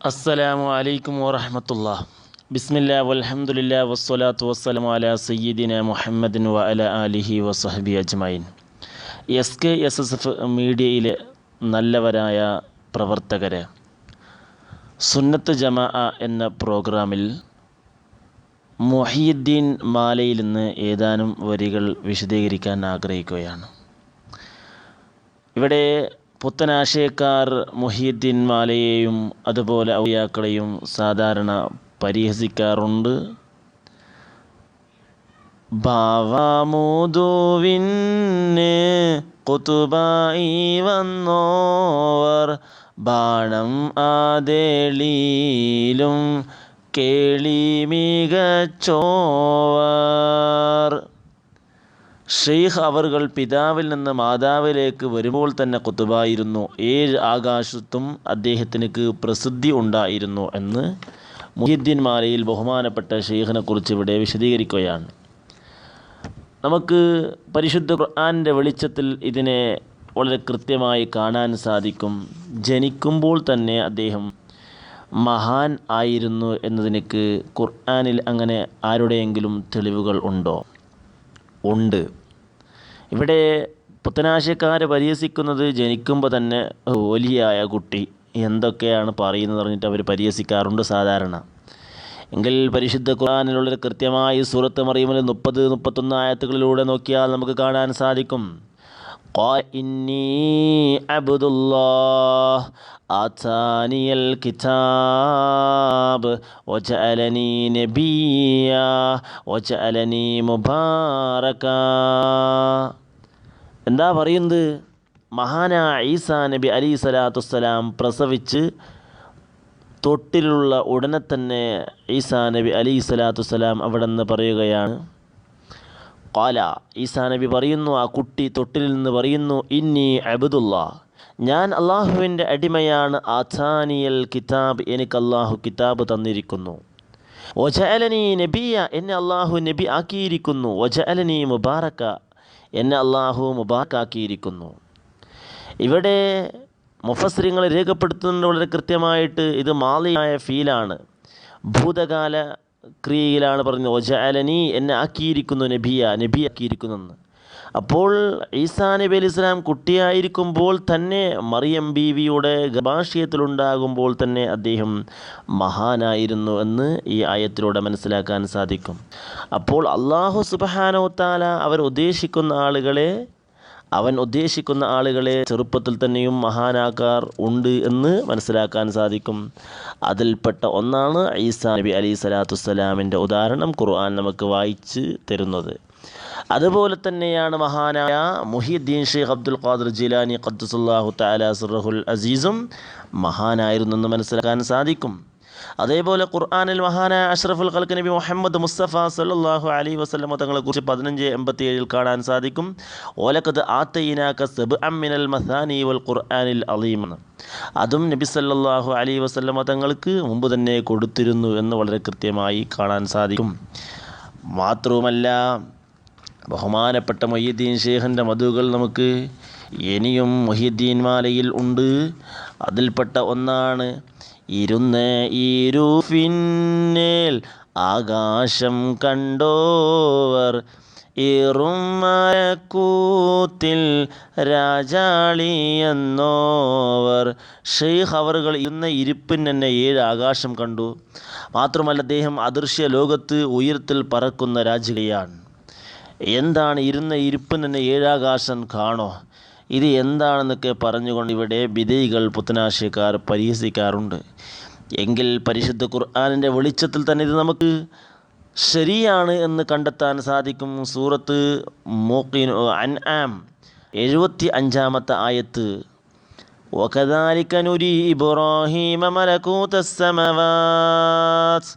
അസ്സലാമു അലൈക്കും വറഹ്മത്തുള്ളാഹി. ബിസ്മില്ലാ വൽഹംദുലില്ലാ വസ്സലാത്തു വസ്സലാമു അലാ സയ്യിദിന മുഹമ്മദിൻ വ അലാ ആലിഹി വസഹ്ബി അജ്മഈൻ. SKSSF മീഡിയയിലെ നല്ലവരായ പ്രവർത്തകരെ, സുന്നത്ത് ജമാഅ എന്ന പ്രോഗ്രാമിൽ മുഹയ്യിദ്ദീൻ മാലയിൽ നിന്ന് ഏതാനും വരികൾ വിശദീകരിക്കാൻ ആഗ്രഹിക്കുകയാണ്. ഇവിടെ പുത്തനാശയക്കാർ മുഹയ്യിദ്ദീൻ മാലയെയും അതുപോലെ ഔലിയാക്കളെയും സാധാരണ പരിഹസിക്കാറുണ്ട്. ബാവാമുദുവിന് കുതുബായി വന്നോവർ ബാണം ആദേളിയിലും കേളി മികച്ചോവർ. ഷെയ്ഖ് അവർകൾ പിതാവിൽ നിന്ന് മാതാവിലേക്ക് വരുമ്പോൾ തന്നെ കുത്തുബായിരുന്നു. 7 ആകാശത്തും അദ്ദേഹത്തിന് പ്രസിദ്ധി ഉണ്ടായിരുന്നു എന്ന് മുഹയ്യിദ്ദീൻ മാലയിൽ ബഹുമാനപ്പെട്ട ഷെയ്ഖിനെ കുറിച്ച് ഇവിടെ വിശദീകരിക്കുകയാണ്. നമുക്ക് പരിശുദ്ധ ഖുർആനിൻ്റെ വെളിച്ചത്തിൽ ഇതിനെ വളരെ കൃത്യമായി കാണാൻ സാധിക്കും. ജനിക്കുമ്പോൾ തന്നെ അദ്ദേഹം മഹാൻ ആയിരുന്നു എന്നതിനക്ക് ഖുർആനിൽ അങ്ങനെ ആരുടെയെങ്കിലും തെളിവുകൾ ഉണ്ടോ? ഉണ്ട്. ഇവിടെ പുത്തനാശയക്കാരെ പരിഹസിക്കുന്നത് ജനിക്കുമ്പോൾ തന്നെ വലിയായ കുട്ടി എന്തൊക്കെയാണ് പറയുന്നത് പറഞ്ഞിട്ട് അവർ പരിഹസിക്കാറുണ്ട് സാധാരണ. എങ്കിൽ പരിശുദ്ധ ഖുർആനിലുള്ളൊരു കൃത്യമായി സൂറത്ത് മറിയമിൽ 30-31 ആയത്തുകളിലൂടെ നോക്കിയാൽ നമുക്ക് കാണാൻ സാധിക്കും. ഇന്നി അബ്ദുല്ലാഹ് ആതാനിയൽ കിതാബ് വജഅലനി നബിയ്യ വജഅലനി മുബാറകാ. എന്താ പറയുന്നത്? മഹാനായ ഈസാ നബി അലൈഹി സ്വലാത്തു വസ്സലാം പ്രസവിച്ച് തൊട്ടിലുള്ള ഉടനെ തന്നെ ഈസാ നബി അലൈഹി സ്വലാത്തു വസ്സലാം അവിടെ നിന്ന് പറയുകയാണ്, ഖാല, ഈസാ നബി പറയുന്നു, ആ കുട്ടി തൊട്ടിൽ നിന്ന് പറയുന്നു, ഇന്നി അബ്ദുല്ലാഹ്, ഞാൻ അള്ളാഹുവിൻ്റെ അടിമയാണ്. ആതാനിയൽ കിതാബ്, എനിക്ക് അള്ളാഹു കിതാബ് തന്നിരിക്കുന്നു. വജഅലനി നബിയ, എന്നെ അള്ളാഹു നബി ആക്കിയിരിക്കുന്നു. വജഅലനി മുബാറക, എന്നെ അള്ളാഹു മുബാറക്കാക്കിയിരിക്കുന്നു. ഇവിടെ മുഫസ്സിറുകൾ രേഖപ്പെടുത്തുന്നുണ്ട് വളരെ കൃത്യമായിട്ട്. ഇത് മാളിയായ ഫീലാണ്, ഭൂതകാല ക്രിയയിലാണ് പറഞ്ഞത്. വജഅലനി, എന്നെ ആക്കിയിരിക്കുന്നു, നബിയ, നബി ആക്കിയിരിക്കുന്നെന്ന്. അപ്പോൾ ഈസാ നബി അലൈഹി സ്വലാം കുട്ടിയായിരിക്കുമ്പോൾ തന്നെ മറിയം ബീവിയുടെ ഗർഭാശയത്തിലുണ്ടാകുമ്പോൾ തന്നെ അദ്ദേഹം മഹാനായിരുന്നു എന്ന് ഈ ആയത്തിലൂടെ മനസ്സിലാക്കാൻ സാധിക്കും. അപ്പോൾ അല്ലാഹു സുബ്ഹാനഹു വ തആല അവൻ ഉദ്ദേശിക്കുന്ന ആളുകളെ ചെറുപ്പത്തിൽ തന്നെയും മഹാനാക്കാർ ഉണ്ട് എന്ന് മനസ്സിലാക്കാൻ സാധിക്കും. അതിൽപ്പെട്ട ഒന്നാണ് ഈസാ നബി അലൈഹി സ്വലാത്തു വസ്സലാമിൻ്റെ ഉദാഹരണം ഖുർആൻ നമുക്ക് വായിച്ച് തരുന്നത്. അതുപോലെ തന്നെയാണ് മഹാനായ മുഹയ്യിദ്ദീൻ ഷെയ്ഖ് അബ്ദുൽ ഖാദിർ ജീലാനി ഖദ്ദസുല്ലാഹു തആല സിർറഹുൽ അസീസും മഹാനായിരുന്നു എന്ന് മനസ്സിലാക്കാൻ സാധിക്കും. അതേപോലെ ഖുർആനിൽ മഹാനായ അഷ്റഫുൽ ഖൽഖ് നബി മുഹമ്മദ് മുസ്തഫ സല്ലല്ലാഹു അലൈഹി വസല്ലം തങ്ങളെക്കുറിച്ച് 15:87 കാണാൻ സാധിക്കും. ഓലഖദ് ആതൈനാക സബ്അൻ മിനൽ മസാനി വൽ ഖുർആനിൽ അളീം. അതും നബി സല്ലല്ലാഹു അലൈഹി വസല്ലം തങ്ങൾക്ക് മുമ്പ് തന്നെ കൊടുത്തിരുന്നു എന്ന് വളരെ കൃത്യമായി കാണാൻ സാധിക്കും. മാത്രവുമല്ല, ബഹുമാനപ്പെട്ട മുഹയ്യിദ്ദീൻ ഷെയ്ഖിൻ്റെ മധുകൾ നമുക്ക് ഇനിയും മുഹയ്യിദ്ദീൻ മാലയിൽ ഉണ്ട്. അതിൽപ്പെട്ട ഒന്നാണ്, ഇരുന്ന ഇരുഫിന്നേൽ ആകാശം കണ്ടോവർ ഇറുമരക്കൂത്തിൽ രാജാളി എന്നോവർ. ഷെയ്ഖ് അവർകൾ ഇരുന്ന ഇരിപ്പിന് തന്നെ 7 ആകാശം കണ്ടു. മാത്രമല്ല, അദ്ദേഹം അദൃശ്യ ലോകത്ത് ഉയരത്തിൽ പറക്കുന്ന രാജകീയാണ്. എന്താണ് ഇരുന്ന ഇരിപ്പിന് തന്നെ 7 ആകാശം കാണോ? ഇത് എന്താണെന്നൊക്കെ പറഞ്ഞുകൊണ്ട് ഇവിടെ ബിദഈകൾ പുത്തനാശയക്കാർ പരിഹസിക്കാറുണ്ട്. എങ്കിൽ പരിശുദ്ധ ഖുർആനിൻ്റെ വെളിച്ചത്തിൽ തന്നെ ഇത് നമുക്ക് ശരിയാണ് എന്ന് കണ്ടെത്താൻ സാധിക്കും. സൂറത്ത് അൻആം 75-ാമത്തെ ആയത്ത്, വകദാലിക നുരി ഇബ്രാഹീമ മലകൂതസ് സമവാത്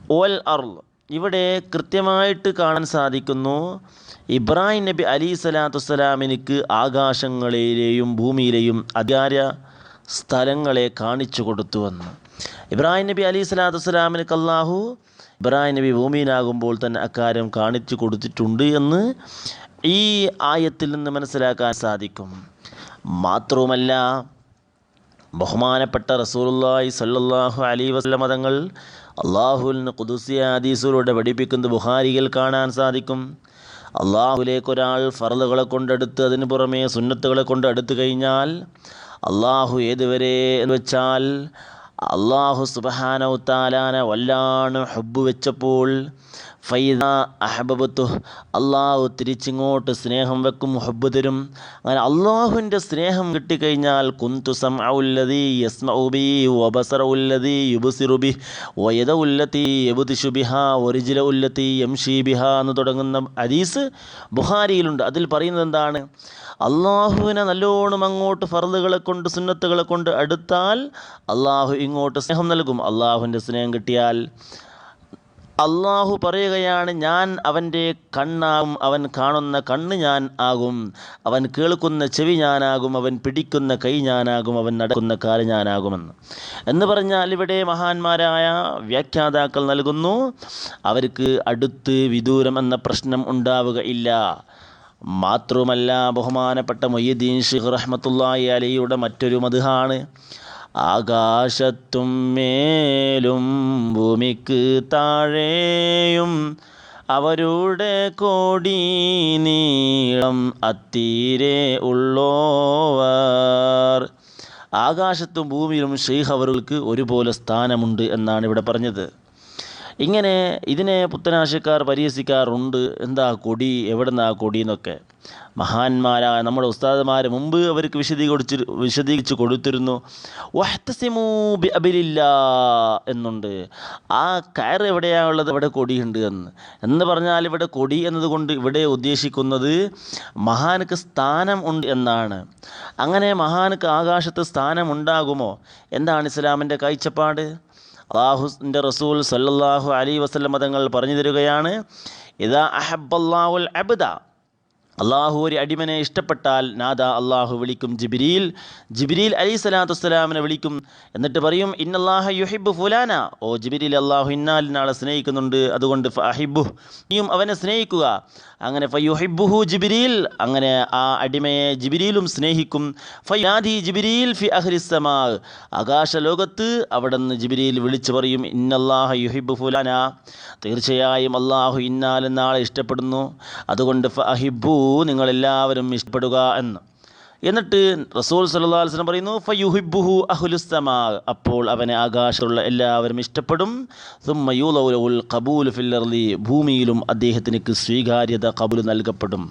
വൽ അർള്. ഇവിടെ കൃത്യമായിട്ട് കാണാൻ സാധിക്കുന്നു, ഇബ്രാഹിം നബി അലൈഹി സ്വലാത്തു വസ്സലാമിനിക്ക് ആകാശങ്ങളിലെയും ഭൂമിയിലെയും അധികാര സ്ഥലങ്ങളെ കാണിച്ചു കൊടുത്തുവെന്ന്. ഇബ്രാഹിം നബി അലൈഹി സ്വലാത്തു വസ്സലാമിനിക്ക് അല്ലാഹു ഇബ്രാഹിം നബി ഭൂമിയിലാകുമ്പോൾ തന്നെ അക്കാര്യം കാണിച്ചു കൊടുത്തിട്ടുണ്ട് എന്ന് ഈ ആയത്തിൽ നിന്ന് മനസ്സിലാക്കാൻ സാധിക്കും. മാത്രവുമല്ല ബഹുമാനപ്പെട്ട റസൂലുള്ളാഹി സ്വല്ലല്ലാഹു അലൈഹി വസല്ലം തങ്ങൾ അള്ളാഹുവിന് ഖുദ്സിയ ഹദീസിലൂടെ പഠിപ്പിക്കുന്നത് ബുഖാരിയിൽ കാണാൻ സാധിക്കും. അള്ളാഹുലേക്ക് ഒരാൾ ഫർളുകളെ കൊണ്ടെടുത്ത് അതിന് പുറമേ സുന്നത്തുകളെ കൊണ്ട് അടുത്തു കഴിഞ്ഞാൽ അള്ളാഹു ഏതുവരെ എന്ന് വെച്ചാൽ അള്ളാഹു സുബ്ഹാനഹു തആലാനെ വല്ലാണ്ട് ഹബ്ബ് വെച്ചപ്പോൾ ഫൈദാ അഹബബത്തു അള്ളാഹു തിരിച്ചിങ്ങോട്ട് സ്നേഹം വെക്കും, ഹബ്ബ് തരും. അങ്ങനെ അള്ളാഹുവിൻ്റെ സ്നേഹം കിട്ടിക്കഴിഞ്ഞാൽ കുന്തു സമഉല്ലദീ യസ്മഉ ബി വബസറുല്ലദീ യുബ്സിറു ബി വയദുല്ലതീ യബ്തിഷു ബിഹാ വരിജ്ലുല്ലതീ യംശി ബിഹാ എന്ന് തുടങ്ങുന്ന ഹദീസ് ബുഖാരിയിലുണ്ട്. അതിൽ പറയുന്നത് എന്താണ്? അള്ളാഹുവിനെ നല്ലോണം അങ്ങോട്ട് ഫർളുകളെ കൊണ്ട് സുന്നത്തുകളെ കൊണ്ട് അടുത്താൽ അള്ളാഹു ഇങ്ങോട്ട് സ്നേഹം നൽകും. അള്ളാഹുവിൻ്റെ സ്നേഹം കിട്ടിയാൽ അള്ളാഹു പറയുകയാണ്, ഞാൻ അവൻ്റെ കണ്ണാകും, അവൻ കാണുന്ന കണ്ണ് ഞാൻ ആകും, അവൻ കേൾക്കുന്ന ചെവി ഞാനാകും, അവൻ പിടിക്കുന്ന കൈ ഞാനാകും, അവൻ നടക്കുന്ന കാല് ഞാനാകുമെന്ന്. എന്ന് പറഞ്ഞാൽ ഇവിടെ മഹാന്മാരായ വ്യാഖ്യാതാക്കൾ നൽകുന്നു, അവർക്ക് അടുത്ത് വിദൂരം എന്ന പ്രശ്നം ഉണ്ടാവുകയില്ല. മാത്രവുമല്ല, ബഹുമാനപ്പെട്ട മൊയ്യദ്ദീൻ ശൈഖ് റഹ്മത്തുള്ളാഹി അലൈഹിയുടെ മറ്റൊരു മദ്ഹാണ്, ആകാശത്തും മേലും ഭൂമിക്ക് താഴെയും അവരുടെ കോടി നീളം അത്തീരെ ഉള്ളോവർ. ആകാശത്തും ഭൂമിയിലും ശൈഖ് അവർക്ക് ഒരുപോലെ സ്ഥാനമുണ്ട് എന്നാണ് ഇവിടെ പറഞ്ഞത്. ഇങ്ങനെ ഇതിനെ പുത്തനാശക്കാർ പരിഹസിക്കാറുണ്ട്. എന്താ കൊടി, എവിടുന്നാ കൊടി എന്നൊക്കെ. മഹാന്മാരായ നമ്മുടെ ഉസ്താദുമാർ മുമ്പ് അവർക്ക് വിശദീകരിച്ച് കൊടുത്തിരുന്നു. വഹ്തസിമൂ ബിഅബിലില്ലാ എന്നുണ്ട്. ആ കയർ എവിടെയാണുള്ളത്, അവിടെ കൊടിയുണ്ട് എന്ന് പറഞ്ഞാൽ ഇവിടെ കൊടി എന്നതുകൊണ്ട് ഇവിടെ ഉദ്ദേശിക്കുന്നത് മഹാനക്ക് സ്ഥാനം ഉണ്ട് എന്നാണ്. അങ്ങനെ മഹാനക്ക് ആകാശത്ത് സ്ഥാനം ഉണ്ടാകുമോ? എന്താണ് ഇസ്ലാമിൻ്റെ കാഴ്ചപ്പാട്? അല്ലാഹുവിൻ്റെ റസൂൽ സല്ലല്ലാഹു അലൈഹി വസല്ലം തങ്ങൾ പറഞ്ഞു തരികയാണ്, ഇദാ അഹബ്ബല്ലാഹുൽ അബ്ദ, അള്ളാഹു ഒരു അടിമനെ ഇഷ്ടപ്പെട്ടാൽ നാദ, അള്ളാഹു വിളിക്കും ജിബ്രീൽ അലൈഹി സ്വലാത്തു വസ്സലാമിനെ വിളിക്കും. എന്നിട്ട് പറയും, ഇന്നല്ലാഹ യുഹിബ്ബു ഫുലാന, ഓ ജിബ്രീൽ, അള്ളാഹു ഇന്നാലിനാളെ സ്നേഹിക്കുന്നുണ്ട്, അതുകൊണ്ട് ഫഅഹിബ്ബുഹു, നീയും അവനെ സ്നേഹിക്കുക. അങ്ങനെ ഫയുഹിബ്ബുഹു ജിബ്രീൽ, അങ്ങനെ ആ അടിമയെ ജിബ്രീലും സ്നേഹിക്കും. ഫയാദി ജിബ്രീൽ ഫി അഹ്ലിസ്സമാ, ആകാശലോകത്ത് അവിടെ നിന്ന് ജിബ്രീൽ വിളിച്ചു പറയും, ഇന്നല്ലാഹ യുഹിബ്ബു ഫുലാന, തീർച്ചയായും അള്ളാഹു ഇന്നാലെന്നാളെ ഇഷ്ടപ്പെടുന്നു, അതുകൊണ്ട് ഫഅഹിബ്ബു, നിങ്ങളെല്ലാവരും ഇഷ്ടപ്പെടുക എന്ന്. എന്നിട്ട് റസൂൽ സല്ലല്ലാഹു അലൈഹി വസല്ലം പറയുന്നു, ഫയുഹിബ്ബുഹു അഹ്ലുസ്സമാ, അപ്പോൾ അവനെ ആകാശത്തുള്ള എല്ലാവരും ഇഷ്ടപ്പെടും. സുമ്മ യൂലഉൽ ഖബൂൽ ഫിൽ അർളി, ഭൂമിയിലും അദ്ദേഹത്തിന് സ്വീകാര്യത ഖബൂൽ നൽകപ്പെടും.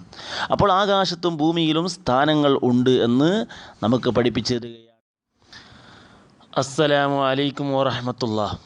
അപ്പോൾ ആകാശത്തും ഭൂമിയിലും സ്ഥാനങ്ങൾ ഉണ്ട് എന്ന് നമുക്ക് പഠിപ്പിച്ചു തരികയാണ്. അസ്സലാമു അലൈക്കും വറഹ്മത്തുള്ളാഹി.